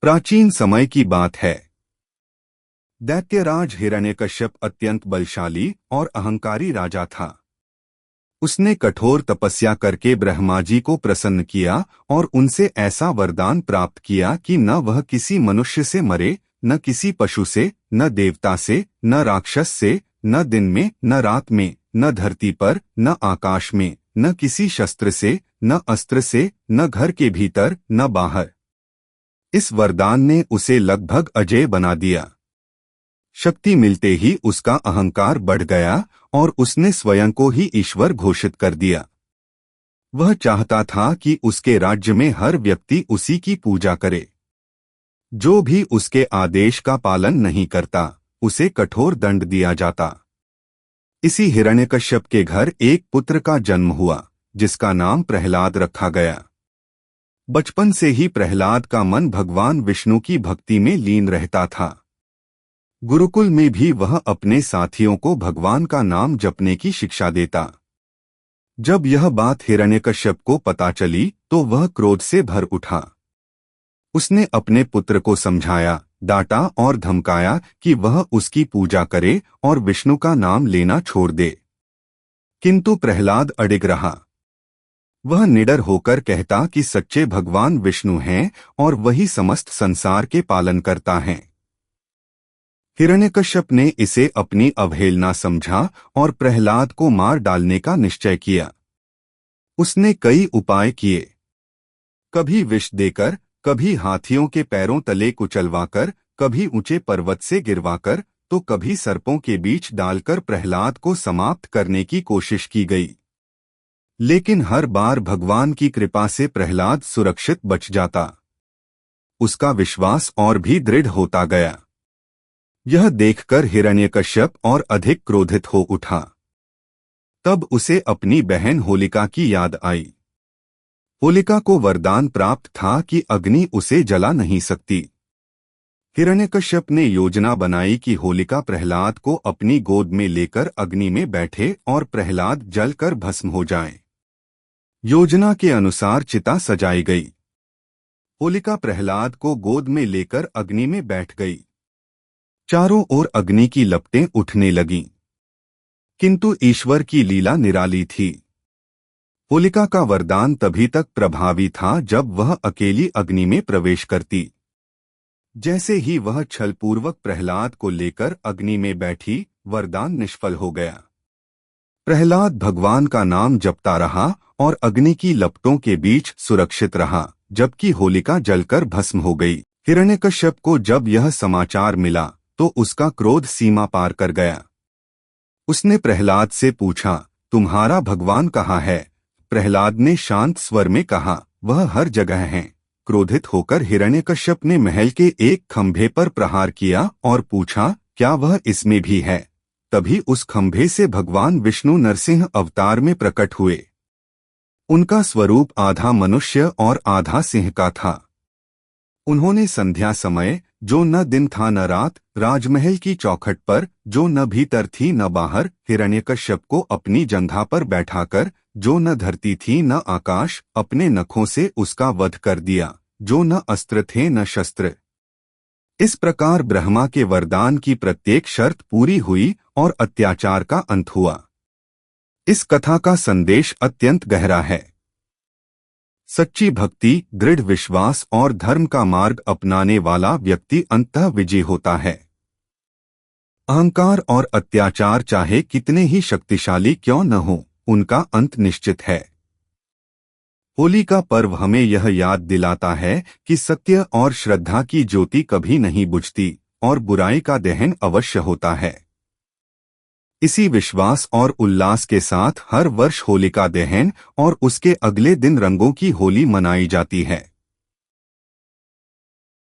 प्राचीन समय की बात है। दैत्यराज हिरण्यकश्यप अत्यंत बलशाली और अहंकारी राजा था। उसने कठोर तपस्या करके ब्रह्मा जी को प्रसन्न किया और उनसे ऐसा वरदान प्राप्त किया कि न वह किसी मनुष्य से मरे, न किसी पशु से, न देवता से, न राक्षस से, न दिन में न रात में, न धरती पर न आकाश में, न किसी शस्त्र से, न अस्त्र से, न घर के भीतर न बाहर। इस वरदान ने उसे लगभग अजेय बना दिया। शक्ति मिलते ही उसका अहंकार बढ़ गया और उसने स्वयं को ही ईश्वर घोषित कर दिया। वह चाहता था कि उसके राज्य में हर व्यक्ति उसी की पूजा करे। जो भी उसके आदेश का पालन नहीं करता, उसे कठोर दंड दिया जाता। इसी हिरण्यकश्यप के घर एक पुत्र का जन्म हुआ, जिसका नाम प्रहलाद रखा गया। बचपन से ही प्रहलाद का मन भगवान विष्णु की भक्ति में लीन रहता था। गुरुकुल में भी वह अपने साथियों को भगवान का नाम जपने की शिक्षा देता। जब यह बात हिरण्यकश्यप को पता चली तो वह क्रोध से भर उठा। उसने अपने पुत्र को समझाया, डांटा और धमकाया कि वह उसकी पूजा करे और विष्णु का नाम लेना छोड़ दे। किंतु प्रहलाद अडिग रहा। वह निडर होकर कहता कि सच्चे भगवान विष्णु हैं और वही समस्त संसार के पालन करता है। हिरण्यकश्यप ने इसे अपनी अवहेलना समझा और प्रहलाद को मार डालने का निश्चय किया। उसने कई उपाय किए, कभी विष देकर, कभी हाथियों के पैरों तले कुचलवाकर, कभी ऊंचे पर्वत से गिरवाकर, तो कभी सर्पों के बीच डालकर प्रहलाद को समाप्त करने की कोशिश की गई। लेकिन हर बार भगवान की कृपा से प्रहलाद सुरक्षित बच जाता। उसका विश्वास और भी दृढ़ होता गया। यह देखकर हिरण्यकश्यप और अधिक क्रोधित हो उठा। तब उसे अपनी बहन होलिका की याद आई। होलिका को वरदान प्राप्त था कि अग्नि उसे जला नहीं सकती। हिरण्यकश्यप ने योजना बनाई कि होलिका प्रहलाद को अपनी गोद में लेकर अग्नि में बैठे और प्रहलाद जलकर भस्म हो जाए। योजना के अनुसार चिता सजाई गई। होलिका प्रहलाद को गोद में लेकर अग्नि में बैठ गई। चारों ओर अग्नि की लपटें उठने लगीं। किंतु ईश्वर की लीला निराली थी। होलिका का वरदान तभी तक प्रभावी था जब वह अकेली अग्नि में प्रवेश करती। जैसे ही वह छलपूर्वक प्रहलाद को लेकर अग्नि में बैठी, वरदान निष्फल हो गया। प्रहलाद भगवान का नाम जपता रहा और अग्नि की लपटों के बीच सुरक्षित रहा, जबकि होलिका जलकर भस्म हो गई। हिरण्यकश्यप को जब यह समाचार मिला तो उसका क्रोध सीमा पार कर गया। उसने प्रहलाद से पूछा, तुम्हारा भगवान कहाँ है? प्रहलाद ने शांत स्वर में कहा, वह हर जगह है। क्रोधित होकर हिरण्यकश्यप ने महल के एक खंभे पर प्रहार किया और पूछा, क्या वह इसमें भी है? तभी उस खंभे से भगवान विष्णु नरसिंह अवतार में प्रकट हुए। उनका स्वरूप आधा मनुष्य और आधा सिंह का था। उन्होंने संध्या समय, जो न दिन था न रात, राजमहल की चौखट पर, जो न भीतर थी न बाहर, हिरण्यकश्यप को अपनी जंघा पर बैठाकर, जो न धरती थी न आकाश, अपने नखों से उसका वध कर दिया, जो न अस्त्र थे न शस्त्र। इस प्रकार ब्रह्मा के वरदान की प्रत्येक शर्त पूरी हुई और अत्याचार का अंत हुआ। इस कथा का संदेश अत्यंत गहरा है। सच्ची भक्ति, दृढ़ विश्वास और धर्म का मार्ग अपनाने वाला व्यक्ति अंततः विजयी होता है। अहंकार और अत्याचार चाहे कितने ही शक्तिशाली क्यों न हो, उनका अंत निश्चित है। होली का पर्व हमें यह याद दिलाता है कि सत्य और श्रद्धा की ज्योति कभी नहीं बुझती और बुराई का दहन अवश्य होता है। इसी विश्वास और उल्लास के साथ हर वर्ष होलिका दहन और उसके अगले दिन रंगों की होली मनाई जाती है।